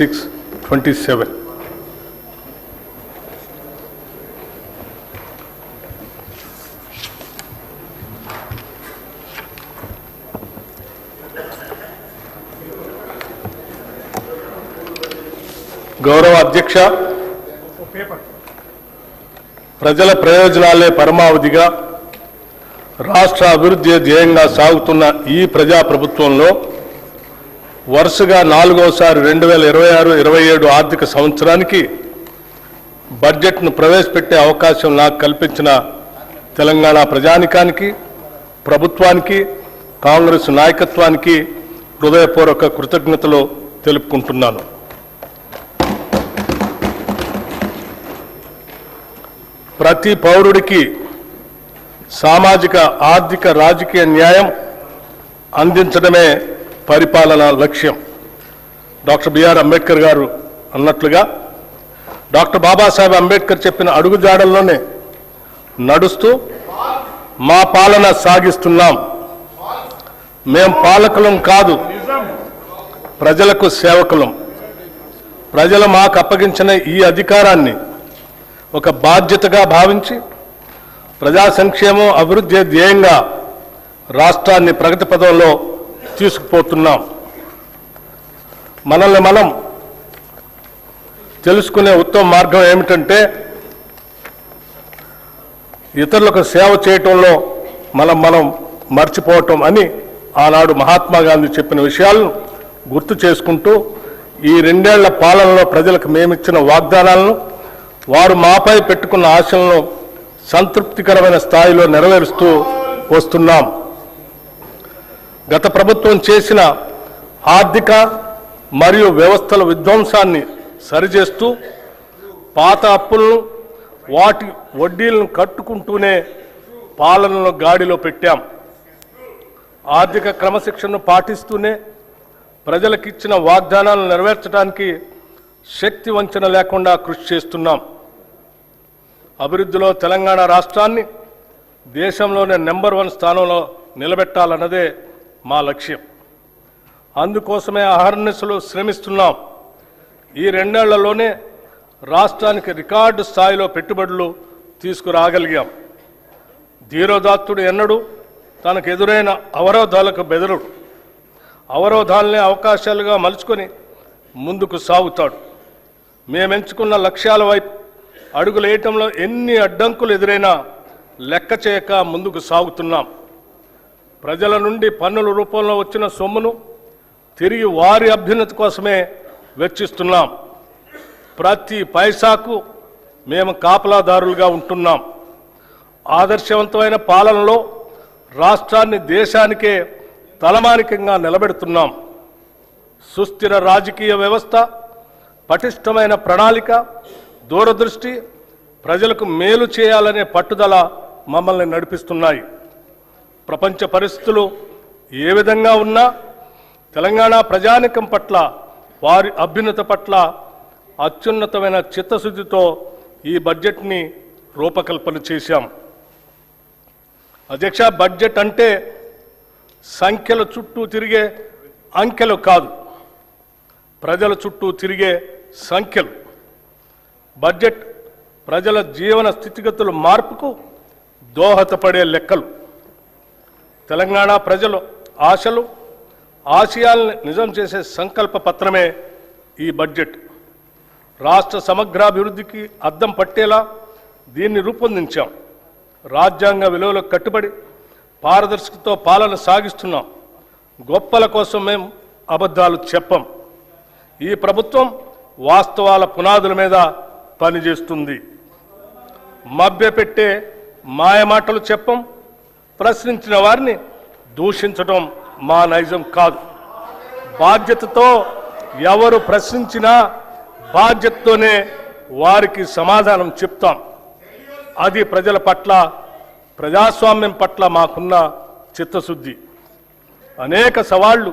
627. గౌరవ అధ్యక్ష, ప్రజల ప్రయోజనాలే పరమావధిగా రాష్ట్ర అభివృద్ధి ధ్యేయంగా సాగుతున్న ఈ ప్రజాప్రభుత్వంలో వరుసగా నాలుగోసారి 2026-27 ఆర్థిక సంవత్సరానికి బడ్జెట్ను ప్రవేశపెట్టే అవకాశం నాకు కల్పించిన తెలంగాణ ప్రజానికానికి, ప్రభుత్వానికి, కాంగ్రెస్ నాయకత్వానికి హృదయపూర్వక కృతజ్ఞతలు తెలుపుకుంటున్నాను. ప్రతి పౌరుడికి సామాజిక, ఆర్థిక, రాజకీయ న్యాయం అందించడమే పరిపాలన లక్ష్యం. డాక్టర్ బిఆర్ అంబేద్కర్ గారు అన్నట్లుగా డాక్టర్ బాబాసాహెబ్ అంబేద్కర్ చెప్పిన అడుగుజాడల్లోనే నడుస్తూ మా పాలన సాగిస్తున్నాం. మేం పాలకులం కాదు, ప్రజలకు సేవకులం. ప్రజలు మాకు అప్పగించిన ఈ అధికారాన్ని ఒక బాధ్యతగా భావించి ప్రజా సంక్షేమం, అభివృద్ధి ధ్యేయంగా రాష్ట్రాన్ని ప్రగతి పథంలో తీసుకుపోతున్నాం. మనల్ని మనం తెలుసుకునే ఉత్తమ మార్గం ఏమిటంటే ఇతరులకు సేవ చేయటంలో మనం మర్చిపోవటం అని ఆనాడు మహాత్మా గాంధీ చెప్పిన విషయాలను గుర్తు చేసుకుంటూ ఈ 2 ఏళ్ల పాలనలో ప్రజలకు మేమిచ్చిన వాగ్దానాలను, వారు మాపై పెట్టుకున్న ఆశలను సంతృప్తికరమైన స్థాయిలో నెరవేరుస్తూ వస్తున్నాం. గత ప్రభుత్వం చేసిన ఆర్థిక మరియు వ్యవస్థల విధ్వంసాన్ని సరిచేస్తూ పాత అప్పులను, వాటి వడ్డీలను కట్టుకుంటూనే పాలనను గాడిలో పెట్టాం. ఆర్థిక క్రమశిక్షణను పాటిస్తూనే ప్రజలకిచ్చిన వాగ్దానాలను నెరవేర్చడానికి శక్తి వంచన లేకుండా కృషి చేస్తున్నాం. అభివృద్ధిలో తెలంగాణ రాష్ట్రాన్ని దేశంలోనే నెంబర్ 1 స్థానంలో నిలబెట్టాలన్నదే మా లక్ష్యం. అందుకోసమే అహర్నిశలు శ్రమిస్తున్నాం. ఈ 2 ఏళ్లలోనే రాష్ట్రానికి రికార్డు స్థాయిలో పెట్టుబడులు తీసుకురాగలిగాం. ధీరోదాత్తుడు ఎన్నడూ తనకు ఎదురైన అవరోధాలకు బెదరుడు. అవరోధాలనే అవకాశాలుగా మలుచుకొని ముందుకు సాగుతాడు. మేమెంచుకున్న లక్ష్యాల వైపు అడుగులేయటంలో ఎన్ని అడ్డంకులు ఎదురైనా లెక్క చేయక ముందుకు సాగుతున్నాం. ప్రజల నుండి పన్నుల రూపంలో వచ్చిన సొమ్మును తిరిగి వారి అభ్యున్నతి కోసమే వెచ్చిస్తున్నాం. ప్రతి పైసాకు మేము కాపలాదారులుగా ఉంటున్నాం. ఆదర్శవంతమైన పాలనలో రాష్ట్రాన్ని దేశానికే తలమానికంగా నిలబెడుతున్నాం. సుస్థిర రాజకీయ వ్యవస్థ, పటిష్టమైన ప్రణాళిక, దూరదృష్టి, ప్రజలకు మేలు చేయాలనే పట్టుదల మమ్మల్ని నడిపిస్తున్నాయి. ప్రపంచ పరిస్థితులు ఏ విధంగా ఉన్నా తెలంగాణ ప్రజానికం పట్ల, వారి అభ్యున్నత పట్ల అత్యున్నతమైన చిత్తశుద్ధితో ఈ బడ్జెట్ని రూపకల్పన చేశాం. అధ్యక్ష, బడ్జెట్ అంటే సంఖ్యల చుట్టూ తిరిగే అంకెలు కాదు, ప్రజల చుట్టూ తిరిగే సంఖ్యలు. బడ్జెట్ ప్రజల జీవన స్థితిగతుల మార్పుకు దోహదపడే లెక్కలు. తెలంగాణ ప్రజల ఆశలు, ఆశయాలను నిజం చేసే సంకల్ప పత్రమే ఈ బడ్జెట్. రాష్ట్ర సమగ్రాభివృద్ధికి అద్దం పట్టేలా దీన్ని రూపొందించాం. రాజ్యాంగ విలువలకు కట్టుబడి పారదర్శకతతో పాలన సాగిస్తున్నాం. గొప్పల కోసం మేము అబద్ధాలు చెప్పం. ఈ ప్రభుత్వం వాస్తవాల పునాదుల మీద పనిచేస్తుంది. మభ్యపెట్టే మాయమాటలు చెప్పం. ప్రశ్నించిన వారిని దూషించడం మా నైజం కాదు. బాధ్యతతో ఎవరు ప్రశ్నించినా బాధ్యతతోనే వారికి సమాధానం చెప్తాం. అది ప్రజల పట్ల, ప్రజాస్వామ్యం పట్ల మాకున్న చిత్తశుద్ధి. అనేక సవాళ్లు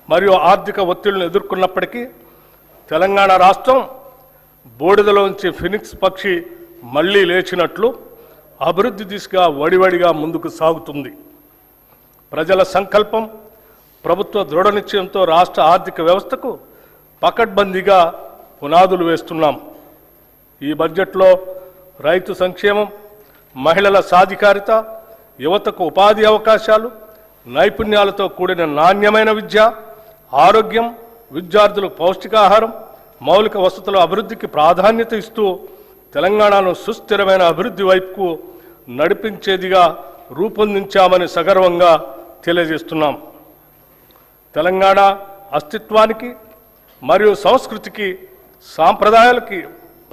మరియు ఆర్థిక ఒత్తిళ్లను ఎదుర్కొన్నప్పటికీ తెలంగాణ రాష్ట్రం బూడిదలోంచి ఫినిక్స్ పక్షి మళ్లీ లేచినట్లు అభివృద్ధి దిశగా వడివడిగా ముందుకు సాగుతుంది. ప్రజల సంకల్పం, ప్రభుత్వ దృఢ నిశ్చయంతో రాష్ట్ర ఆర్థిక వ్యవస్థకు పకడ్బందీగా పునాదులు వేస్తున్నాం. ఈ బడ్జెట్లో రైతు సంక్షేమం, మహిళల సాధికారిత, యువతకు ఉపాధి అవకాశాలు, నైపుణ్యాలతో కూడిన నాణ్యమైన విద్య, ఆరోగ్యం, విద్యార్థులకు పౌష్టికాహారం, మౌలిక వసతుల అభివృద్ధికి ప్రాధాన్యత ఇస్తూ తెలంగాణను సుస్థిరమైన అభివృద్ధి వైపుకు నడిపించేదిగా రూపొందించామని సగర్వంగా తెలియజేస్తున్నాం. తెలంగాణ అస్తిత్వానికి మరియు సంస్కృతికి, సాంప్రదాయాలకి,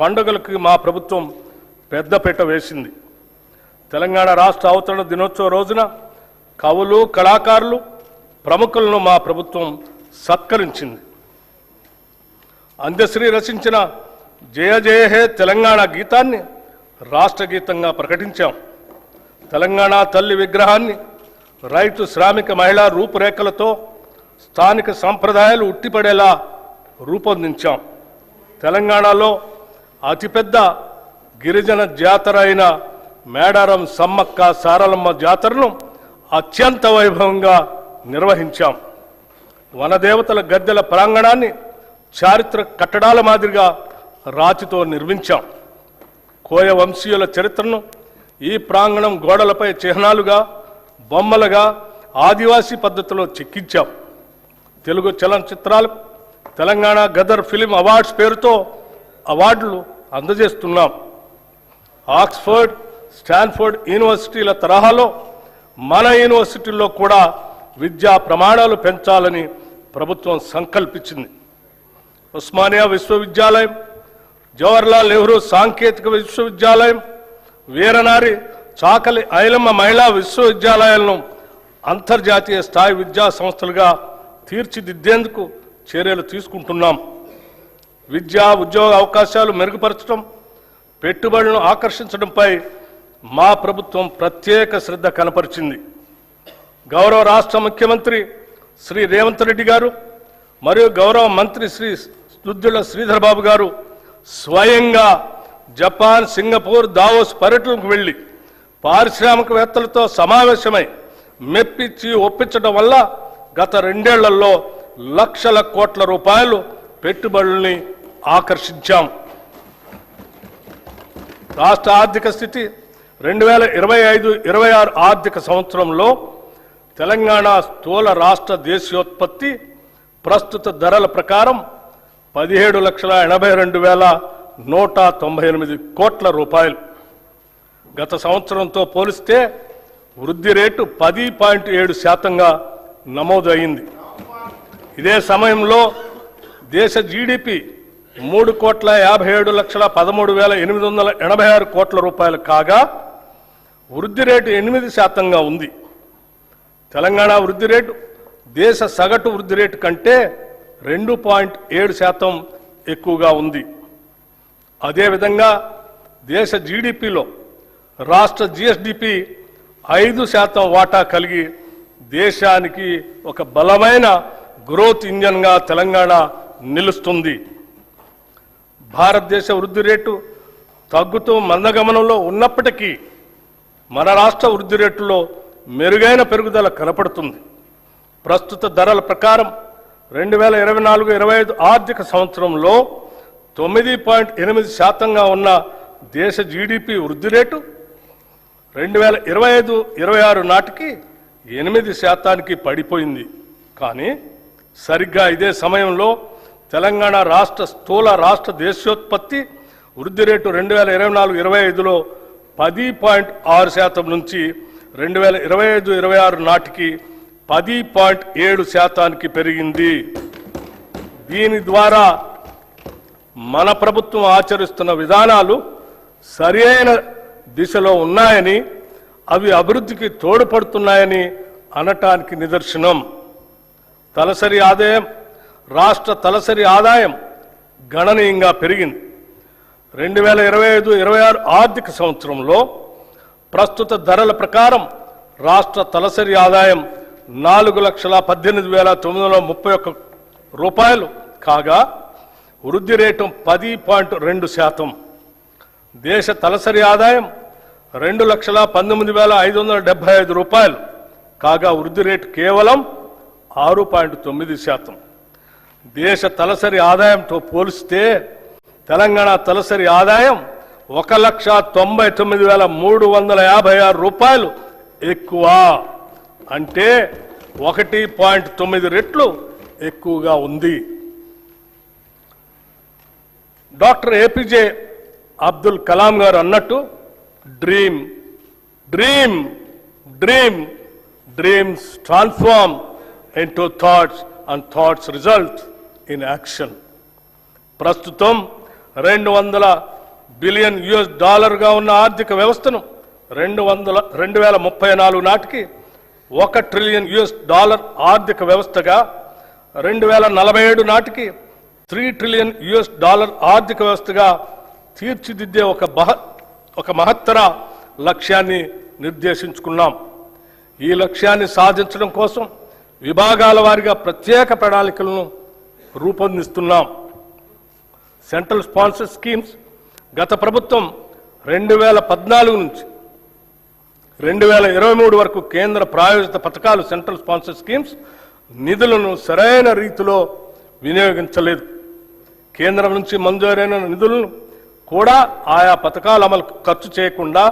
పండుగలకి మా ప్రభుత్వం పెద్దపీట వేసింది. తెలంగాణ రాష్ట్ర అవతరణ దినోత్సవ రోజున కవులు, కళాకారులు, ప్రముఖులను మా ప్రభుత్వం సత్కరించింది. అందశ్రీ రచించిన జయ జయ హే తెలంగాణ గీతాన్ని రాష్ట్ర గీతంగా ప్రకటించాం. తెలంగాణ తల్లి విగ్రహాన్ని రైతు, శ్రామిక, మహిళా రూపురేఖలతో స్థానిక సంప్రదాయాలు ఉట్టిపడేలా రూపొందించాం. తెలంగాణలో అతిపెద్ద గిరిజన జాతర అయిన మేడారం సమ్మక్క సారలమ్మ జాతరను అత్యంత వైభవంగా నిర్వహించాం. వనదేవతల గద్దెల ప్రాంగణాన్ని చారిత్రక కట్టడాల మాదిరిగా రాతితో నిర్మించాం. కోయ వంశీయుల చరిత్రను ఈ ప్రాంగణం గోడలపై చిహ్నాలుగా, బొమ్మలుగా ఆదివాసీ పద్ధతిలో చెక్కించాం. తెలుగు చలనచిత్రాలకు తెలంగాణ గదర్ ఫిలిం అవార్డ్స్ పేరుతో అవార్డులు అందజేస్తున్నాం. ఆక్స్ఫర్డ్, స్టాన్ఫోర్డ్ యూనివర్సిటీల తరహాలో మన యూనివర్సిటీల్లో కూడా విద్యా ప్రమాణాలు పెంచాలని ప్రభుత్వం సంకల్పించింది. ఉస్మానియా విశ్వవిద్యాలయం, జవహర్లాల్ నెహ్రూ సాంకేతిక విశ్వవిద్యాలయం, వీరనారి చాకలి ఐలమ్మ మహిళా విశ్వవిద్యాలయాలను అంతర్జాతీయ స్థాయి విద్యా సంస్థలుగా తీర్చిదిద్దేందుకు చర్యలు తీసుకుంటున్నాం. విద్యా, ఉద్యోగ అవకాశాలు మెరుగుపరచడం, పెట్టుబడులను ఆకర్షించడంపై మా ప్రభుత్వం ప్రత్యేక శ్రద్ధ కనపరిచింది. గౌరవ రాష్ట్ర ముఖ్యమంత్రి శ్రీ రేవంత్ రెడ్డి గారు మరియు గౌరవ మంత్రి శ్రీ దుద్దిళ్ల శ్రీధర్ బాబు గారు స్వయంగా జపాన్, సింగపూర్, దావోస్ పర్యటనకు వెళ్లి పారిశ్రామికవేత్తలతో సమావేశమై మెప్పించి ఒప్పించడం వల్ల గత 2 ఏళ్లలో లక్షల కోట్ల రూపాయలు పెట్టుబడుల్ని ఆకర్షించాం. రాష్ట్ర ఆర్థిక స్థితి 2025-26 ఆర్థిక సంవత్సరంలో తెలంగాణ స్థూల రాష్ట్ర దేశీయోత్పత్తి ప్రస్తుత ధరల ప్రకారం 17,82,198 కోట్ల రూపాయలు. గత సంవత్సరంతో పోలిస్తే వృద్ధి రేటు 10.7% నమోదైంది. ఇదే సమయంలో దేశ జీడిపి 3,57,13,886 కోట్ల రూపాయలు కాగా వృద్ధి రేటు 8% ఉంది. తెలంగాణ వృద్ధి రేటు దేశ సగటు వృద్ధి రేటు కంటే 2.7% ఎక్కువగా ఉంది. అదేవిధంగా దేశ జీడిపిలో రాష్ట్ర జిఎస్డిపి 5% వాటా కలిగి దేశానికి ఒక బలమైన గ్రోత్ ఇంజన్గా తెలంగాణ నిలుస్తుంది. భారతదేశ వృద్ధి రేటు తగ్గుతూ మందగమనంలో ఉన్నప్పటికీ మన రాష్ట్ర వృద్ధి రేటులో మెరుగైన పెరుగుదల కనపడుతుంది. ప్రస్తుత ధరల ప్రకారం 2024-25 ఆర్థిక సంవత్సరంలో 9.8% ఉన్న దేశ జీడిపి వృద్ధి రేటు 2025-26 నాటికి 8% పడిపోయింది. కానీ సరిగ్గా ఇదే సమయంలో తెలంగాణ రాష్ట్ర స్థూల రాష్ట్ర దేశీయోత్పత్తి వృద్ధి రేటు 2024-25లో 10.6% నుంచి 2025-26 నాటికి 10.7% పెరిగింది. దీని ద్వారా మన ప్రభుత్వం ఆచరిస్తున్న విధానాలు సరైన దిశలో ఉన్నాయని, అవి అభివృద్ధికి తోడ్పడుతున్నాయని అనటానికి నిదర్శనం. తలసరి ఆదాయం, రాష్ట్ర తలసరి ఆదాయం గణనీయంగా పెరిగింది. 2025-26 ఆర్థిక సంవత్సరంలో ప్రస్తుత ధరల ప్రకారం రాష్ట్ర తలసరి ఆదాయం 4,18,931 రూపాయలు కాగా వృద్ధి రేటు 10.2%. దేశ తలసరి ఆదాయం 2,19,575 రూపాయలు కాగా వృద్ధి రేటు కేవలం 6.9%. దేశ తలసరి ఆదాయంతో పోలిస్తే తెలంగాణ తలసరి ఆదాయం 1,99,356 రూపాయలు ఎక్కువ. అంటే 1.9 రెట్లు ఎక్కువగా ఉంది. డాక్టర్ ఏపీజే అబ్దుల్ కలాం గారు అన్నట్టు dream dream dream dreams transform into thoughts and thoughts result in action. ప్రస్తుతం $200 బిలియన్ గా ఉన్న ఆర్థిక వ్యవస్థను 2034 నాటికి $1 ట్రిలియన్ ఆర్థిక వ్యవస్థగా, 2047 నాటికి $3 ట్రిలియన్ ఆర్థిక వ్యవస్థగా తీర్చిదిద్దే ఒక మహత్తర లక్ష్యాన్ని నిర్దేశించుకున్నాం. ఈ లక్ష్యాన్ని సాధించడం కోసం విభాగాల వారీగా ప్రత్యేక ప్రణాళికలను రూపొందిస్తున్నాం. సెంట్రల్ స్పాన్సర్ స్కీమ్స్ గత ప్రభుత్వం 2014 నుంచి 2023 వరకు కేంద్ర ప్రాయోజిత పథకాలు సెంట్రల్ స్పాన్సర్ స్కీమ్స్ నిధులను సరైన రీతిలో వినియోగించలేదు. కేంద్రం నుంచి మంజూరైన నిధులను కూడా ఆయా పథకాల అమలుకు ఖర్చు చేయకుండా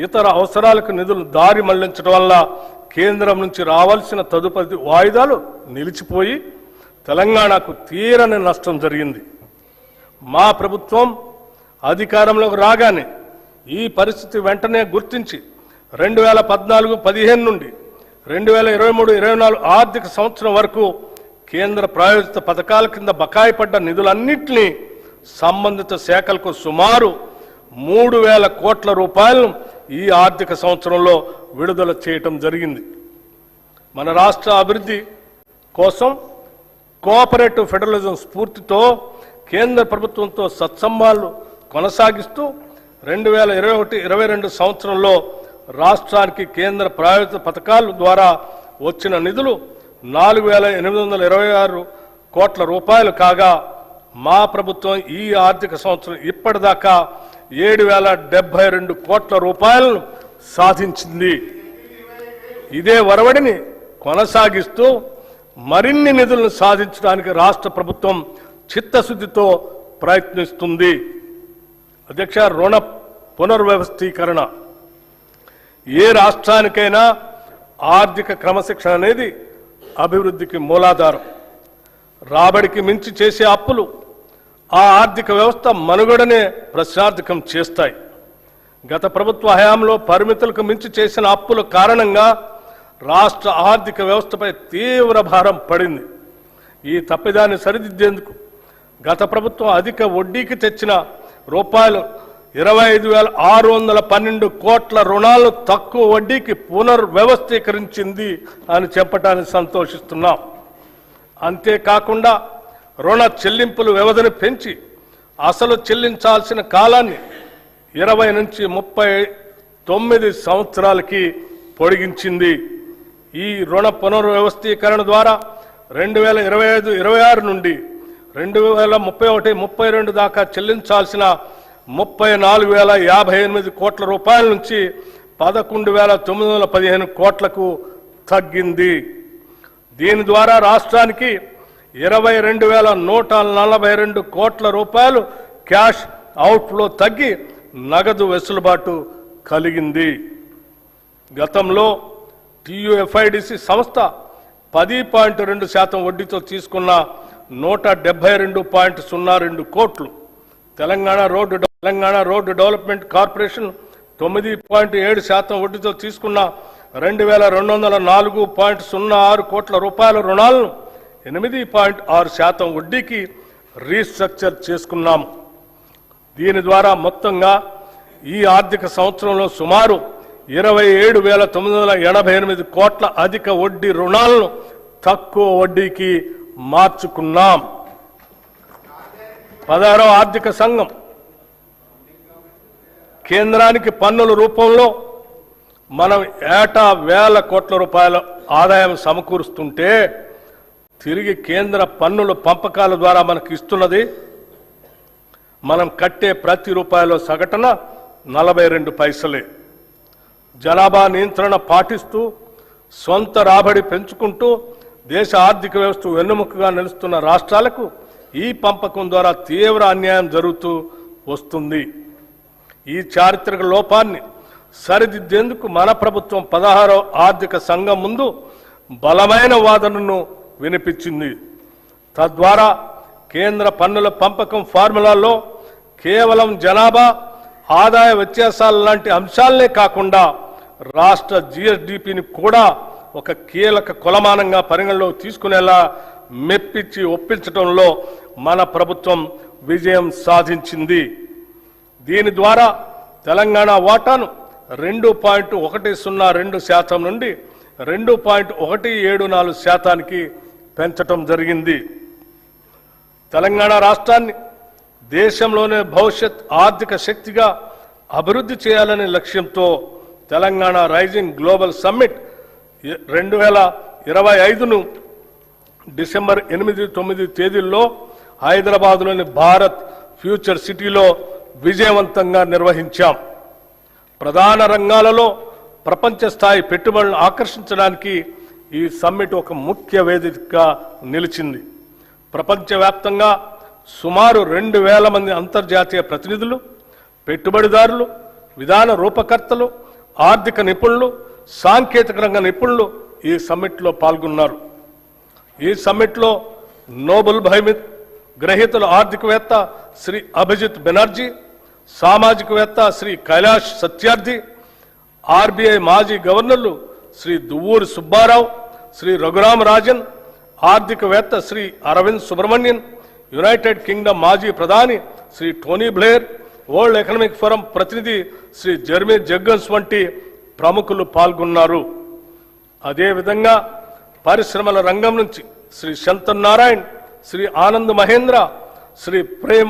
ఇతర అవసరాలకు నిధులు దారి మళ్లించడం వల్ల కేంద్రం నుంచి రావాల్సిన తదుపరి వాయిదాలు నిలిచిపోయి తెలంగాణకు తీరని నష్టం జరిగింది. మా ప్రభుత్వం అధికారంలోకి రాగానే ఈ పరిస్థితి వెంటనే గుర్తించి 2014-15 నుండి 2023-24 ఆర్థిక సంవత్సరం వరకు కేంద్ర ప్రాయోజిత పథకాల కింద బకాయి పడ్డ నిధులన్నింటినీ సంబంధిత శాఖలకు సుమారు 3,000 కోట్ల రూపాయలను ఈ ఆర్థిక సంవత్సరంలో విడుదల చేయటం జరిగింది. మన రాష్ట్ర అభివృద్ధి కోసం కోఆపరేటివ్ ఫెడరలిజం స్ఫూర్తితో కేంద్ర ప్రభుత్వంతో సత్సంబంధాలు కొనసాగిస్తూ 2021-22 సంవత్సరంలో రాష్ట్రానికి కేంద్ర ప్రాయోజిత పథకాల ద్వారా వచ్చిన నిధులు 4,826 కోట్ల రూపాయలు కాగా, మా ప్రభుత్వం ఈ ఆర్థిక సంవత్సరం ఇప్పటిదాకా 7,072 కోట్ల రూపాయలను సాధించింది. ఇదే ఒరవడిని కొనసాగిస్తూ మరిన్ని నిధులను సాధించడానికి రాష్ట్ర ప్రభుత్వం చిత్తశుద్ధితో ప్రయత్నిస్తుంది. అధ్యక్ష, రుణ పునర్వ్యవస్థీకరణ ఏ రాష్ట్రానికైనా ఆర్థిక క్రమశిక్షణ అనేది అభివృద్ధికి మూలాధారం. రాబడికి మించి చేసే అప్పులు ఆ ఆర్థిక వ్యవస్థ మనుగడనే ప్రశ్నార్థకం చేస్తాయి. గత ప్రభుత్వ హయాంలో పరిమితులకు మించి చేసిన అప్పుల కారణంగా రాష్ట్ర ఆర్థిక వ్యవస్థపై తీవ్ర భారం పడింది. ఈ తప్పిదాన్ని సరిదిద్దేందుకు గత ప్రభుత్వం అధిక వడ్డీకి తెచ్చిన ₹25,612 కోట్ల రుణాలను తక్కువ వడ్డీకి పునర్వ్యవస్థీకరించింది అని చెప్పడానికి సంతోషిస్తున్నాం. అంతేకాకుండా రుణ చెల్లింపుల వ్యవధిని పెంచి అసలు చెల్లించాల్సిన కాలాన్ని 20 నుంచి 39 సంవత్సరాలకి పొడిగించింది. ఈ రుణ పునర్వ్యవస్థీకరణ ద్వారా 2025-26 నుండి 2031-32 దాకా చెల్లించాల్సిన 34,058 కోట్ల రూపాయల నుంచి 11,915 కోట్లకు తగ్గింది. దీని ద్వారా రాష్ట్రానికి 22,142 కోట్ల రూపాయలు క్యాష్ అవుట్ఫ్లో తగ్గి నగదు వెసులుబాటు కలిగింది. గతంలో TUFIDC సంస్థ 10.2% వడ్డీతో తీసుకున్న 172.02 కోట్లు, తెలంగాణ రోడ్డు డెవలప్మెంట్ కార్పొరేషన్ 9.7% వడ్డీతో తీసుకున్న 2,204.06 కోట్ల రూపాయల రుణాలను 8.6% వడ్డీకి రీస్ట్రక్చర్ చేసుకున్నాము. దీని ద్వారా మొత్తంగా ఈ ఆర్థిక సంవత్సరంలో సుమారు 27,988 కోట్ల అధిక వడ్డీ రుణాలను తక్కువ వడ్డీకి మార్చుకున్నాం. 16వ ఆర్థిక సంఘం కేంద్రానికి పన్నుల రూపంలో మనం ఏటా 1,000 కోట్ల రూపాయల ఆదాయం సమకూరుస్తుంటే తిరిగి కేంద్ర పన్నుల పంపకాల ద్వారా మనకు ఇస్తున్నది మనం కట్టే ప్రతి రూపాయలో సగటున 42 పైసలే. జనాభా నియంత్రణ పాటిస్తూ సొంత రాబడి పెంచుకుంటూ దేశ ఆర్థిక వ్యవస్థ వెన్నెముకగా నిలుస్తున్న రాష్ట్రాలకు ఈ పంపకం ద్వారా తీవ్ర అన్యాయం జరుగుతూ వస్తుంది. ఈ చారిత్రక లోపాన్ని సరిదిద్దేందుకు మన ప్రభుత్వం 16వ ఆర్థిక సంఘం ముందు బలమైన వాదనను వినిపించింది. తద్వారా కేంద్ర పన్నుల పంపకం ఫార్ములాలో కేవలం జనాభా ఆదాయ వ్యత్యాసాలు లాంటి అంశాలనే కాకుండా రాష్ట్ర జిఎస్డిపిని కూడా ఒక కీలక కొలమానంగా పరిగణలోకి తీసుకునేలా మెప్పించి ఒప్పించడంలో మన ప్రభుత్వం విజయం సాధించింది. దీని ద్వారా తెలంగాణ వాటాను 2.102% నుండి 2.174% పెంచటం జరిగింది. తెలంగాణ రాష్ట్రాన్ని దేశంలోనే భవిష్యత్ ఆర్థిక శక్తిగా అభివృద్ధి చేయాలనే లక్ష్యంతో తెలంగాణ రైజింగ్ గ్లోబల్ సమ్మిట్ 2025ను డిసెంబర్ 8-9 తేదీల్లో హైదరాబాద్లోని భారత్ ఫ్యూచర్ సిటీలో విజయవంతంగా నిర్వహించాం. ప్రధాన రంగాలలో ప్రపంచ స్థాయి పెట్టుబడులను ఆకర్షించడానికి ఈ సమ్మిట్ ఒక ముఖ్య వేదికగా నిలిచింది. ప్రపంచవ్యాప్తంగా సుమారు 2,000 మంది అంతర్జాతీయ ప్రతినిధులు, పెట్టుబడిదారులు, విధాన రూపకర్తలు, ఆర్థిక నిపుణులు, సాంకేతిక రంగ నిపుణులు ఈ సమ్మిట్లో పాల్గొన్నారు. ఈ సమ్మిట్లో నోబెల్ బహుమతి గ్రహీతలు ఆర్థికవేత్త శ్రీ అభిజిత్ బెనర్జీ, సామాజికవేత్త శ్రీ కైలాష్ సత్యార్థి, ఆర్బీఐ మాజీ గవర్నర్లు శ్రీ దువ్వూరి సుబ్బారావు, శ్రీ రఘురామ రాజన్, ఆర్థికవేత్త శ్రీ అరవింద్ సుబ్రహ్మణ్యన్, యునైటెడ్ కింగ్డమ్ మాజీ ప్రధాని Shri Tony Blair, World Economic Forum ప్రతినిధి శ్రీ జెర్మీ జగ్గన్స్ వంటి ప్రముఖులు పాల్గొన్నారు. అదేవిధంగా పరిశ్రమల రంగం నుంచి శ్రీ శంతన్ నారాయణ్, శ్రీ ఆనంద్ మహేంద్ర, శ్రీ ప్రేమ్